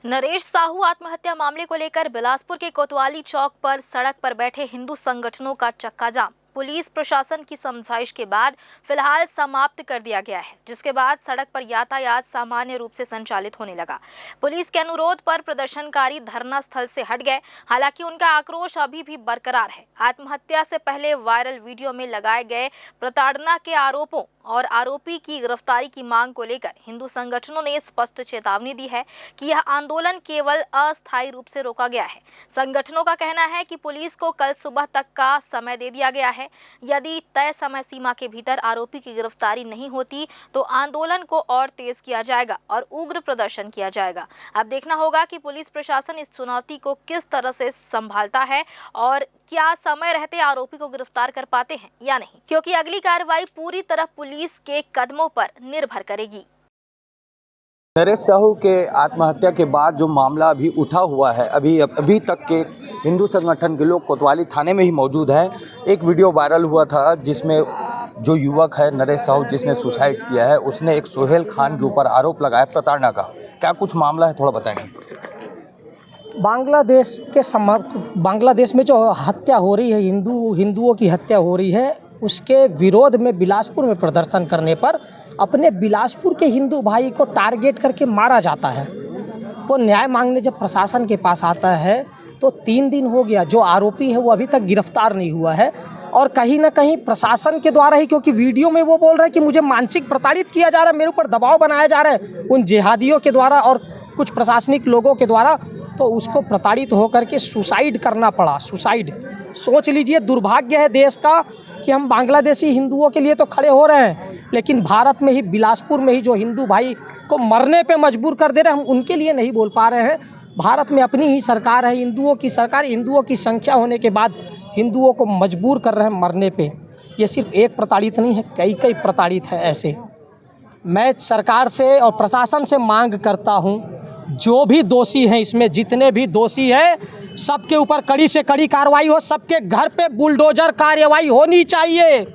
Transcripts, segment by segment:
नरेश साहू आत्महत्या मामले को लेकर बिलासपुर के कोतवाली चौक पर सड़क पर बैठे हिंदू संगठनों का चक्का जाम पुलिस प्रशासन की समझाइश के बाद फिलहाल समाप्त कर दिया गया है, जिसके बाद सड़क पर यातायात सामान्य रूप से संचालित होने लगा। पुलिस के अनुरोध पर प्रदर्शनकारी धरना स्थल से हट गए, हालांकि उनका आक्रोश अभी भी बरकरार है। आत्महत्या से पहले वायरल वीडियो में लगाए गए प्रताड़ना के आरोपों और आरोपी की गिरफ्तारी की मांग को लेकर हिंदू संगठनों ने स्पष्ट चेतावनी दी है कि यह आंदोलन केवल अस्थायी रूप से रोका गया है। संगठनों का कहना है कि पुलिस को कल सुबह तक का समय दे दिया गया है। यदि तय समय सीमा के भीतर आरोपी की गिरफ्तारी नहीं होती तो आंदोलन को और तेज किया जाएगा और उग्र प्रदर्शन किया जाएगा। अब देखना होगा कि पुलिस प्रशासन इस चुनौती को किस तरह से संभालता है और क्या समय रहते आरोपी को गिरफ्तार कर पाते हैं या नहीं, क्योंकि अगली कार्रवाई पूरी तरह पुलिस के कदमों पर निर्भर करेगी। नरेश साहू के आत्महत्या के बाद जो मामला अभी उठा हुआ है, अभी तक के हिंदू संगठन के लोग कोतवाली थाने में ही मौजूद हैं। एक वीडियो वायरल हुआ था जिसमें जो युवक है नरेश साहू जिसने सुसाइड किया है, उसने एक सोहेल खान के ऊपर आरोप लगाया प्रताड़ना का। क्या कुछ मामला है, थोड़ा बताएंगे? बांग्लादेश में जो हत्या हो रही है, हिंदुओं की हत्या हो रही है, उसके विरोध में बिलासपुर में प्रदर्शन करने पर अपने बिलासपुर के हिंदू भाई को टारगेट करके मारा जाता है। वो न्याय मांगने जब प्रशासन के पास आता है तो 3 दिन हो गया, जो आरोपी है वो अभी तक गिरफ्तार नहीं हुआ है। और कहीं ना कहीं प्रशासन के द्वारा ही, क्योंकि वीडियो में वो बोल रहा है कि मुझे मानसिक प्रताड़ित किया जा रहा है, मेरे ऊपर दबाव बनाया जा रहा है उन जिहादियों के द्वारा और कुछ प्रशासनिक लोगों के द्वारा, तो उसको प्रताड़ित होकर के सुसाइड करना पड़ा। सुसाइड, सोच लीजिए, दुर्भाग्य है देश का कि हम बांग्लादेशी हिंदुओं के लिए तो खड़े हो रहे हैं, लेकिन भारत में ही, बिलासपुर में ही जो हिंदू भाई को मरने पे मजबूर कर दे रहे हैं, हम उनके लिए नहीं बोल पा रहे हैं। भारत में अपनी ही सरकार है, हिंदुओं की सरकार, हिंदुओं की संख्या होने के बाद हिंदुओं को मजबूर कर रहे हैं मरने पे। ये सिर्फ एक प्रताड़ित नहीं है, कई प्रताड़ित है ऐसे। मैं सरकार से और प्रशासन से मांग करता हूँ, जो भी दोषी हैं इसमें, जितने भी दोषी हैं, सबके ऊपर कड़ी से कड़ी कार्रवाई हो, सबके घर पे बुलडोजर कार्रवाई होनी चाहिए।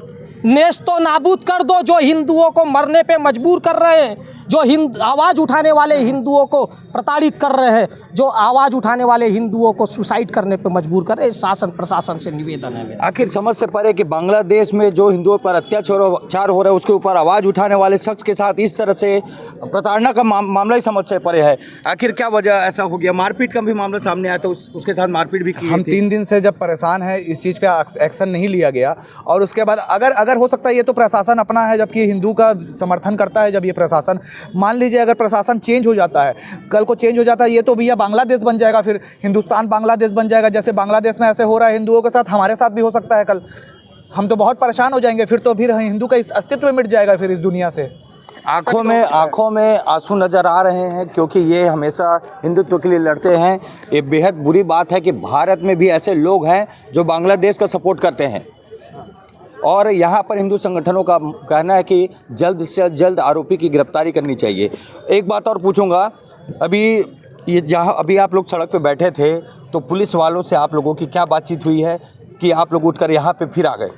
नेस्तो नाबूद कर दो जो हिंदुओं को मरने पे मजबूर कर रहे हैं, जो आवाज़ उठाने वाले हिंदुओं को प्रताड़ित कर रहे हैं, जो आवाज़ उठाने वाले हिंदुओं को सुसाइड करने पे मजबूर कर रहे हैं। शासन प्रशासन से निवेदन है। आखिर समझ से परे कि बांग्लादेश में जो हिंदुओं पर अत्याचार हो रहा है, उसके ऊपर आवाज़ उठाने वाले शख्स के साथ इस तरह से प्रताड़ना का मामला ही समझ से परे है। आखिर क्या वजह ऐसा हो गया? मारपीट का भी मामला सामने आया तो उसके साथ मारपीट भी की। हम 3 दिन से जब परेशान है, इस चीज़ का एक्शन नहीं लिया गया। और उसके बाद अगर हो सकता है ये तो प्रशासन अपना है, जबकि हिंदू का समर्थन करता है। जब ये प्रशासन, मान लीजिए अगर प्रशासन चेंज हो जाता है, कल को चेंज हो जाता है, ये तो भैया बांग्लादेश बन जाएगा, फिर हिंदुस्तान बांग्लादेश बन जाएगा। जैसे बांग्लादेश में ऐसे हो रहा है हिंदुओं के साथ, हमारे साथ भी हो सकता है कल। हम तो बहुत परेशान हो जाएंगे, फिर हिंदू का अस्तित्व मिट जाएगा फिर इस दुनिया से। आँखों में आंसू नज़र आ रहे हैं, क्योंकि ये हमेशा हिंदुत्व के लिए लड़ते हैं। ये बेहद बुरी बात है कि भारत में भी ऐसे लोग हैं जो बांग्लादेश का सपोर्ट करते हैं, और यहाँ पर हिंदू संगठनों का कहना है कि जल्द से जल्द आरोपी की गिरफ्तारी करनी चाहिए। एक बात और पूछूंगा, अभी आप लोग सड़क पे बैठे थे तो पुलिस वालों से आप लोगों की क्या बातचीत हुई है कि आप लोग उठकर यहाँ पे फिर आ गए?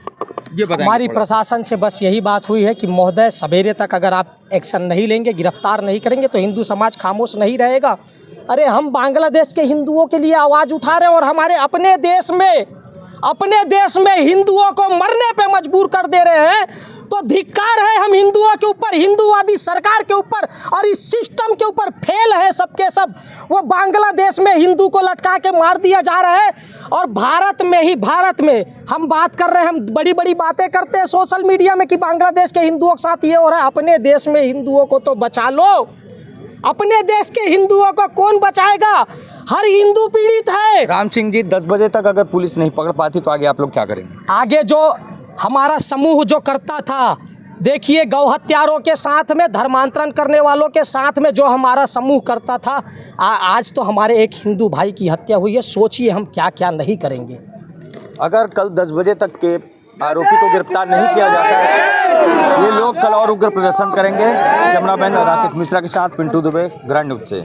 ये बताएं। हमारी प्रशासन से बस यही बात हुई है कि महोदय, सवेरे तक अगर आप एक्शन नहीं लेंगे, गिरफ्तार नहीं करेंगे तो हिंदू समाज खामोश नहीं रहेगा। अरे हम बांग्लादेश के हिंदुओं के लिए आवाज़ उठा रहे हैं और हमारे अपने देश में हिंदुओं को मरने पे मजबूर कर दे रहे हैं, तो धिक्कार है हम हिंदुओं के ऊपर, हिंदूवादी सरकार के ऊपर और इस सिस्टम के ऊपर फेल है सबके सब। वो बांग्लादेश में हिंदू को लटका के मार दिया जा रहा है, और भारत में हम बात कर रहे हैं, हम बड़ी बड़ी बातें करते हैं सोशल मीडिया में कि बांग्लादेश के हिंदुओं के साथ ये हो रहा है। अपने देश में हिंदुओं को तो बचा लो। अपने देश के हिंदुओं को कौन बचाएगा? हर हिंदू पीड़ित है। राम सिंह जी, 10 बजे तक अगर पुलिस नहीं पकड़ पाती तो आगे आप लोग क्या करेंगे? आगे जो हमारा समूह जो करता था, देखिए, गौ हत्यारों के साथ में, धर्मांतरण करने वालों के साथ में जो हमारा समूह करता था, आज तो हमारे एक हिंदू भाई की हत्या हुई है। सोचिए हम क्या क्या नहीं करेंगे। अगर कल 10 बजे तक के आरोपी को गिरफ्तार नहीं किया जाता है, ये लोग कल और उग्र प्रदर्शन करेंगे। कैमरामैन राकेश मिश्रा के साथ पिंटू दुबे, ग्रैंड न्यूज़ से।